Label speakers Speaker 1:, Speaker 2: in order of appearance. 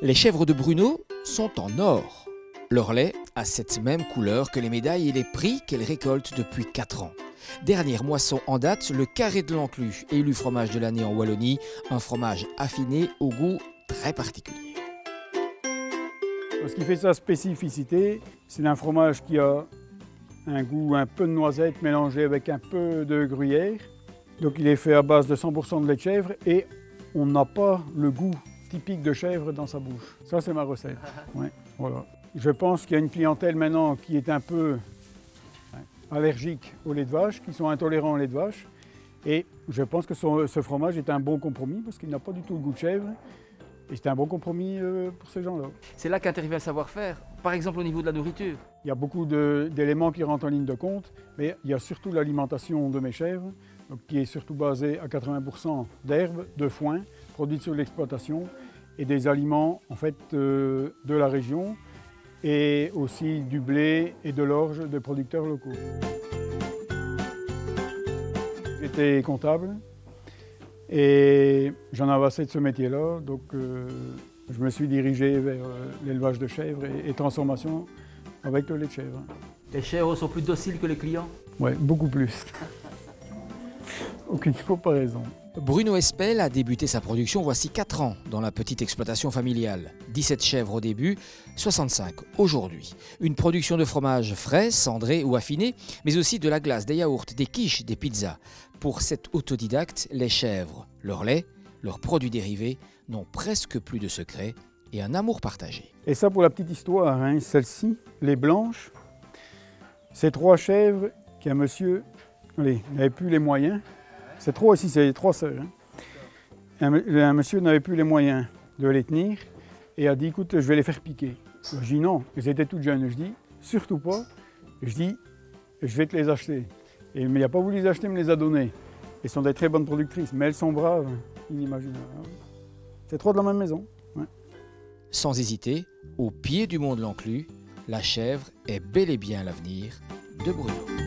Speaker 1: Les chèvres de Bruno sont en or. Leur lait a cette même couleur que les médailles et les prix qu'elles récoltent depuis 4 ans. Dernière moisson en date, le Carré de l'Enclus, élu fromage de l'année en Wallonie, un fromage affiné au goût très particulier.
Speaker 2: Ce qui fait sa spécificité, c'est un fromage qui a un goût un peu de noisette mélangé avec un peu de gruyère. Donc il est fait à base de 100% de lait de chèvre et on n'a pas le goût typique de chèvre dans sa bouche. Ça, c'est ma recette. Ouais, voilà. Je pense qu'il y a une clientèle maintenant qui est un peu allergique au lait de vache, qui sont intolérants au lait de vache. Et je pense que ce fromage est un bon compromis parce qu'il n'a pas du tout le goût de chèvre. Et c'est un bon compromis pour ces gens-là.
Speaker 3: C'est là qu'intervient le savoir-faire, par exemple au niveau de la nourriture.
Speaker 2: Il y a beaucoup d'éléments qui rentrent en ligne de compte, mais il y a surtout l'alimentation de mes chèvres, donc, qui est surtout basée à 80% d'herbes, de foin, produites sur l'exploitation, et des aliments en fait, de la région, et aussi du blé et de l'orge de producteurs locaux. J'étais comptable. Et j'en avais assez de ce métier-là, donc je me suis dirigé vers l'élevage de chèvres et transformation avec le lait de chèvre.
Speaker 3: Les chèvres sont plus dociles que les clients?
Speaker 2: Oui, beaucoup plus. Aucune comparaison.
Speaker 1: Bruno Espel a débuté sa production voici 4 ans dans la petite exploitation familiale. 17 chèvres au début, 65 aujourd'hui. Une production de fromage frais, cendré ou affiné, mais aussi de la glace, des yaourts, des quiches, des pizzas. Pour cet autodidacte, les chèvres, leur lait, leurs produits dérivés n'ont presque plus de secrets et un amour partagé.
Speaker 2: Et ça pour la petite histoire, hein, celle-ci, les blanches, c'est 3 chèvres qu'un monsieur n'avait plus les moyens. C'est 3 ici, c'est 3 sœurs. Hein. Un monsieur n'avait plus les moyens de les tenir et a dit écoute, je vais les faire piquer. Je dis non, elles étaient toutes jeunes. Je dis surtout pas. Je dis je vais te les acheter. Mais il n'a pas voulu les acheter, il me les a données. Elles sont des très bonnes productrices, mais elles sont braves, inimaginables. C'est 3 de la même maison. Ouais.
Speaker 1: Sans hésiter, au pied du mont de l'Enclus, la chèvre est bel et bien l'avenir de Bruno.